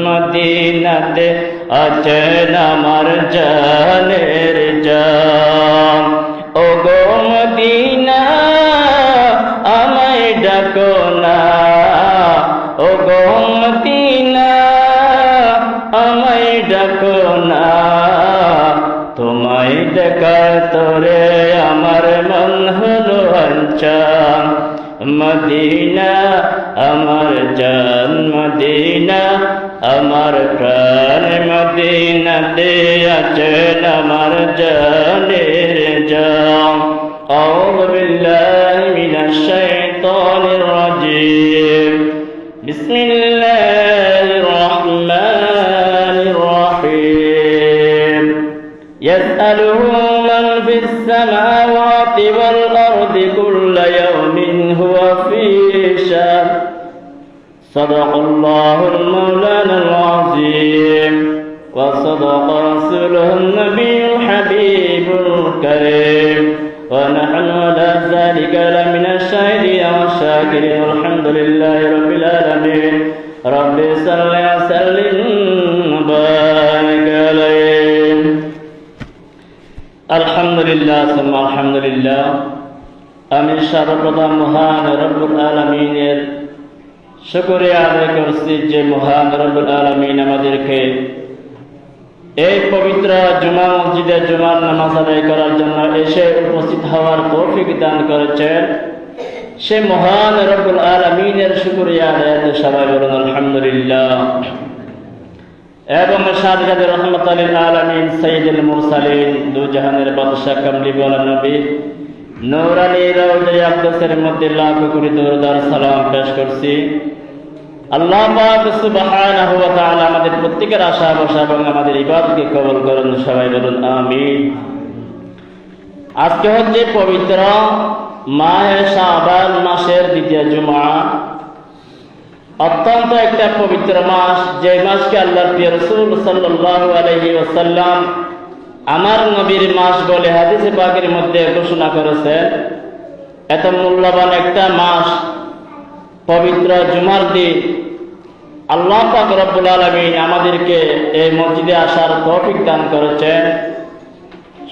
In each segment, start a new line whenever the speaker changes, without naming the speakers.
मदीनाते अचन मर जा দেখার তোরে আমার মন হলো আঞ্চান। মদিনা আমার জান, মদিনা আমার প্রাণ, মদিনাতে আছেন আমার জানের জান। আউযু বিল্লাহি মিনাশ শাইতানির রাজীম। বিসমিল্লাহির রাহমানির রাহিম। ইয়াসআলুহু মান ফিস সামাওয়াতি ওয়াল আরদি কুল্লা ইয়াওমিন হুয়া ফী শা'n। সাদাকাল্লাহুল মাওলানাল আযীম ওয়া সাদাকা রাসূলুহুন নাবিয়্যুল হাবিবুল কারীম। ونحن على ذلك لمن الشاهدين والشاكرين والحمد لله رب العالمين. رب صل وسلم وبارك عليه. আলহামদুলিল্লাহ সুম্মা আলহামদুলিল্লাহ। আমি সর্বপ্রথম মহান রব্বুল আলামিনের শুকরিয়া আদায় করছি যে মহান রব্বুল আলামিন আমাদেরকে এই পবিত্র জুমা মসজিদে জুমার নামাজ আদায় করার জন্য এসে উপস্থিত হওয়ার তৌফিক দান করেছেন। সে মহান রব্বুল আলামিনের শুকরিয়া আদায় সবাই বলুন আলহামদুলিল্লাহ। এবং সাথে সাথে রহমতুল লিল আলামিন সাইয়্যিদুল মুরসালিন দু জাহানের বাদশা কামলিওয়ালা নবী নূরানী রওজা আকদাসের মধ্যে লাখো কোটি দরুদ আর সালাম পেশ করছি। আল্লাহ পাক সুবহানাহু ওয়া তাআলা আমাদের প্রত্যেকের আশা ভরসা এবং আমাদের ইবাদতকে কবুল করুন, সবাই বলুন আমিন। আজকে হচ্ছে পবিত্র মাহে শাবান মাসের দ্বিতীয় জুমা। অত্যন্ত একটা পবিত্র মাস, যে মাসকে আল্লাহর প্রিয় রাসূল সাল্লাল্লাহু আলাইহি ওয়াসাল্লাম আমার নবীর মাস বলে হাদিসে পাকের মধ্যে ঘোষণা করেছেন। এত মূল্যবান একটা মাস, পবিত্র জুমার দিন আল্লাহ পাক রব্বুল আলামিন আমাদেরকে এই মসজিদে আসার তৌফিক দান করেছেন,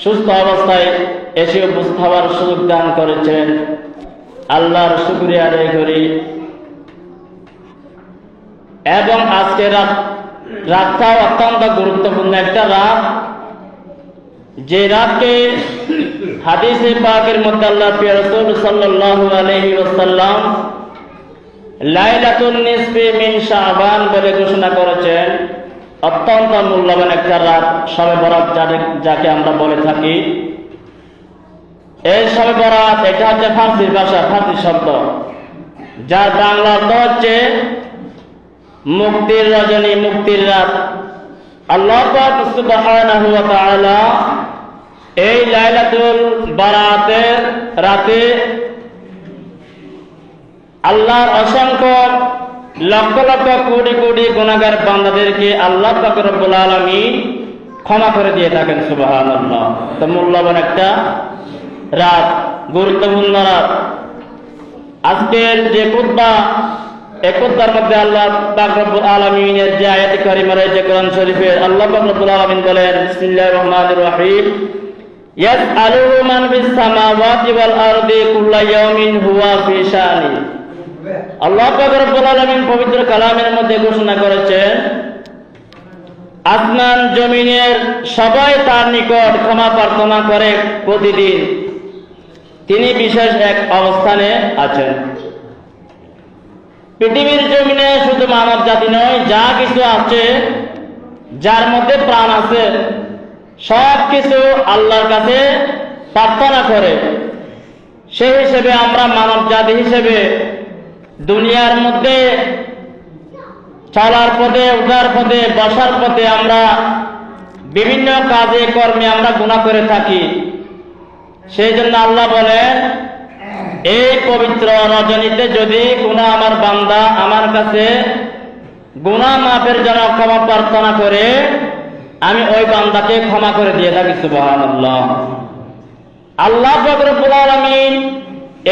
সুস্থ অবস্থায় এসে উপস্থিত হওয়ার সুযোগ দান করেছেন। আল্লাহর শুকরিয়া আদায় করি। এবং আজকে রাতটাও অত্যন্ত গুরুত্বপূর্ণ একটা রাত, যে রাতকে হাদিসে পাকের মধ্যে আল্লাহর প্রিয় রাসূল সাল্লাল্লাহু আলাইহি ওয়াসাল্লাম লাইলাতুন নিসফি মিন শাবান বলে ঘোষণা করেছেন। অত্যন্ত মূল্যবান একটা রাত, শবে বরাত যাকে আমরা বলে থাকি। এই শবে বরাত এটা হচ্ছে ফার্সি ভাষা, ফার্সি শব্দ, যার বাংলা অর্থ হচ্ছে মুক্তির রজনী, মুক্তির রাত। আল্লাহ পাক সুবহানাহু ওয়া তাআলা এই লাইলাতুল বারাতের রাতে আল্লাহর অসংখ্য লক্ষ লক্ষ কোটি কোটি গুনাহগার বান্দাদেরকে আল্লাহ পাক রব্বুল আলামিন ক্ষমা করে দিয়ে থাকেন। সুবহানাল্লাহ। তো মূল্যবান একটা রাত, গুরুত্বপূর্ণ রাত। আজকের যে খুতবা, এই খুতবার মধ্যে আল্লাহ পাক রব্বুল আলামিনের যে আয়াত কারিমা রয়েছে কোরআন শরীফের, আল্লাহ পাক রব্বুল আলামিন বলেন বিসমিল্লাহির রহমানির রহিম। ইয়াসআলুহু মান ফিস সামাওয়াতি ওয়াল আরদি কুল্লা ইয়াউমিন হুয়া ফি শা'নি। আল্লাহ পাক রব্বুল আলামিন পবিত্র কালামের মধ্যে ঘোষণা করেছেন, আসমান জমিনের সবাই তার নিকট ক্ষমা প্রার্থনা করে প্রতিদিন। তিনি বিশেষ এক অবস্থানে আছেন। পৃথিবীর জমিনে শুধু মানব জাতি নয়, যা কিছু আছে, যার মধ্যে প্রাণ আছে, সব কিছু আল্লাহর কাছে প্রার্থনা করে। সেই হিসেবে আমরা মানব জাতি হিসেবে দুনিয়ার মধ্যে চলার পথে, উঠার পথে, বসার পথে আমরা বিভিন্ন কাজে কর্মে আমরা গুনাহ করে থাকি। সেই জন্য আল্লাহ বলেন, এই পবিত্র রজনীতে যদি কোনো আমার বান্দা আমার কাছে গুনাহ মাফের জন্য ক্ষমা প্রার্থনা করে, আমি ওই বান্দাকে ক্ষমা করে দিয়ে থাকি। সুবহানাল্লাহ। আল্লাহ পাক রব্বুল আলামিন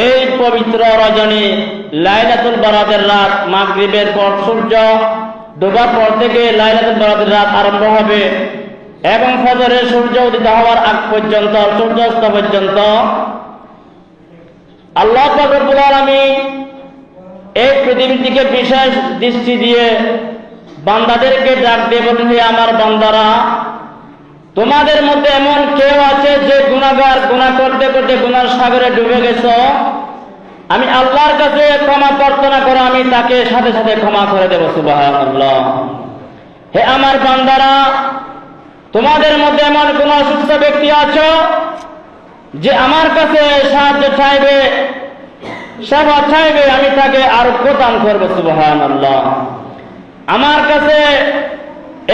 এই পবিত্র রজনী লাইলাতুল বারাতের রাত, মাগরিবের পর সূর্য ডোবার পর থেকে লাইলাতুল বারাতের রাত আরম্ভ হবে এবং ফজরের সূর্য উদিত হওয়ার আগ পর্যন্ত, সূর্যাস্ত পর্যন্ত আল্লাহ পাক রব্বুল আলামিন এই পৃথিবীর দিকে বিশেষ দৃষ্টি দিয়ে বান্দাদেরকে ডাক দিয়ে বলেন, হে আমার বান্দারা, তোমাদের মধ্যে এমন কেউ আছে যে গুনাহগার, গুনাহ করতে করতে গুনার সাগরে ডুবে গেছো, আমি আল্লাহর কাছে ক্ষমা প্রার্থনা করো, আমি তাকে সাথে সাথে ক্ষমা করে দেব। সুবহানাল্লাহ। হে আমার বান্দারা, তোমাদের মধ্যে এমন কোন অসুস্থ ব্যক্তি আছো যে আমার কাছে সাহায্য চাইবে, সেবা চাইবে, আমি তাকে আরোগ্য দান করবো। সুবহানাল্লাহ। আমার কাছে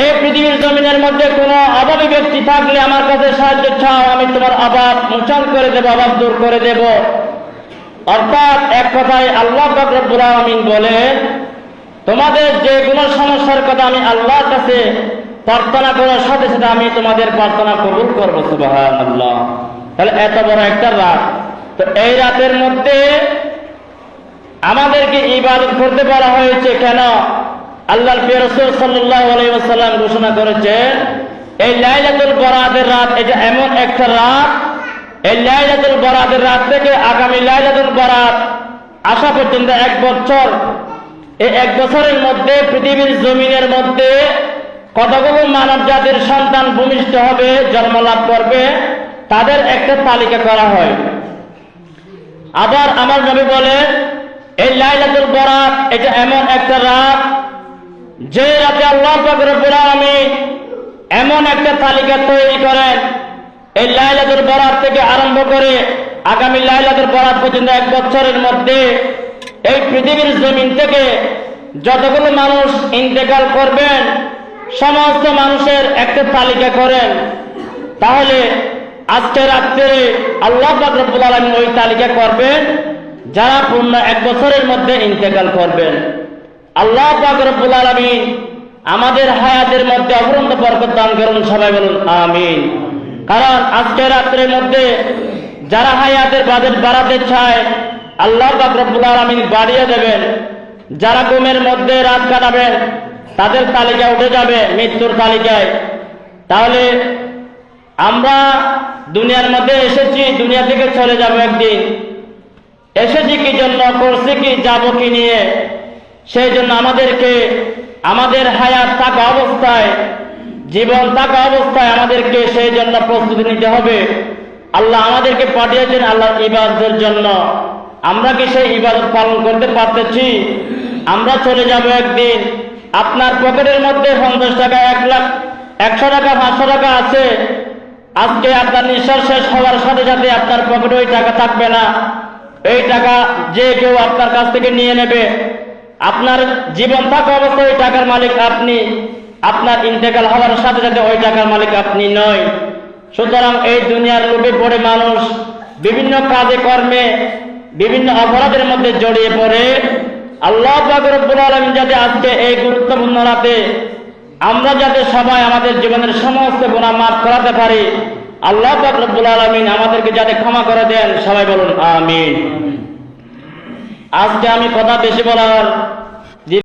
এই পৃথিবীর জমিনের মধ্যে কোনো অভাবী ব্যক্তি থাকলে আমার কাছে সাহায্য চাও, আমি তোমার অভাব মোচন করে দেব, অভাব দূর করে দেব। অর্থাৎ এক কথায় আল্লাহ পাক রব্বুল আলামিন বলে, তোমাদের যে কোনো সমস্যার কথা আমি আল্লাহর কাছে প্রার্থনা করার সাথে সাথে আমি তোমাদের প্রার্থনা কবুল করবো। সুবহানাল্লাহ। তাহলে এত বড় একটা রাত, তো এই রাতের মধ্যে আমাদেরকে ইবাদত করতে বলা হয়েছে কেন? আল্লাহর প্রিয় রাসূল সাল্লাল্লাহু আলাইহি ওয়াসাল্লাম ঘোষণা করেছেন, এই লাইলাতুল বরাতের রাত এটা এমন একটা রাত, এই লাইলাতুল বরাতের রাত থেকে আগামী লাইলাতুল বরাত আসা পর্যন্ত 1 বছর, এই 1 বছরের মধ্যে পৃথিবীর জমিনের মধ্যে কতগুলো মানব জাতির সন্তান ভূমিষ্ঠ হবে, জন্ম লাভ করবে, তাদের একটা তালিকা করা হয়। আবার আমার নবী বলে, এই লাইলাতুল বরাত এটা এমন একটা রাত যে রাতে আল্লাহ পাক রব্বুল আলামিন এমন একটা তালিকা তৈরি করেন, এই লাইলাতুল বরাত থেকে আরম্ভ করে আগামী লাইলাতুল বরাত পর্যন্ত 1 বছরের মধ্যে এই পৃথিবীর জমিন থেকে যতগুলো মানুষ ইন্তেকাল করবেন, সমস্ত মানুষের একটা তালিকা করেন। তাহলে আজকে রাত্রে আল্লাহ পাক রব্বুল আলামিন ওই তালিকা করবেন যারা পূর্ণ 1 বছরের মধ্যে ইন্তেকাল করবেন। আল্লাহ পাক রব্বুল আলামিন আমাদের হায়াতের মধ্যে অপরন্ত বরকত দান করুন, সবাই বলুন আমিন। কারণ আজকে রাত্রের মধ্যে যারা হায়াতের বাজেট বাড়াতে চায়, আল্লাহ পাক রব্বুল আলামিন বাড়িয়ে দেবেন। যারা ঘুমের মধ্যে রাত কাটাবেন, তাদের তালিকা উঠে যাবে মৃত্যুর তালিকায়। তাহলে আমরা দুনিয়ার মধ্যে এসেছি, দুনিয়া থেকে চলে যাব একদিন। এসেছি কি জন্য, করছি কি, যাব কি নিয়ে, সেই জন্য আমাদেরকে আমাদের হায়াত থাকা অবস্থায়, জীবন থাকা অবস্থায় আমাদেরকে সেই জন্য প্রস্তুতি নিতে হবে। আল্লাহ আমাদেরকে পাঠিয়েছেন আল্লাহর ইবাদতের জন্য। আমরা কি সেই ইবাদত পালন করতে পারতেছি? আমরা চলে যাব একদিন। আপনার পকেটের মধ্যে 50 টাকা, 1 লাখ, 100 টাকা, 500 টাকা আছে। আজকে আপনার নিঃশ্বাস শেষ হওয়ার সাথে সাথে আপনার পকেটে ওই টাকা থাকবে না। এই টাকা যে কেউ আপনার কাছ থেকে নিয়ে নেবে। আপনার জীবন থাকা অবস্থায় ওই টাকার মালিক আপনি, আপনার ইন্তেকাল হওয়ার সাথে সাথে ওই টাকার মালিক আপনি নয়। সুতরাং এই দুনিয়ার লোভে পড়ে মানুষ বিভিন্ন কাজে কর্মে, বিভিন্ন অপরাধের মধ্যে জড়িয়ে পড়ে। আল্লাহ পাক রব্বুল আলামিন যাতে আজকে এই গুরুত্বপূর্ণ রাতে আমরা যাতে সবাই আমাদের জীবনের সমস্ত গুনাহ মাফ করাতে পারি, আল্লাহ পাক রব্বুল আলামিন আমাদেরকে যাতে ক্ষমা করে দেন, সবাই বলুন আমিন। আজকে আমি কথা বেশি বলার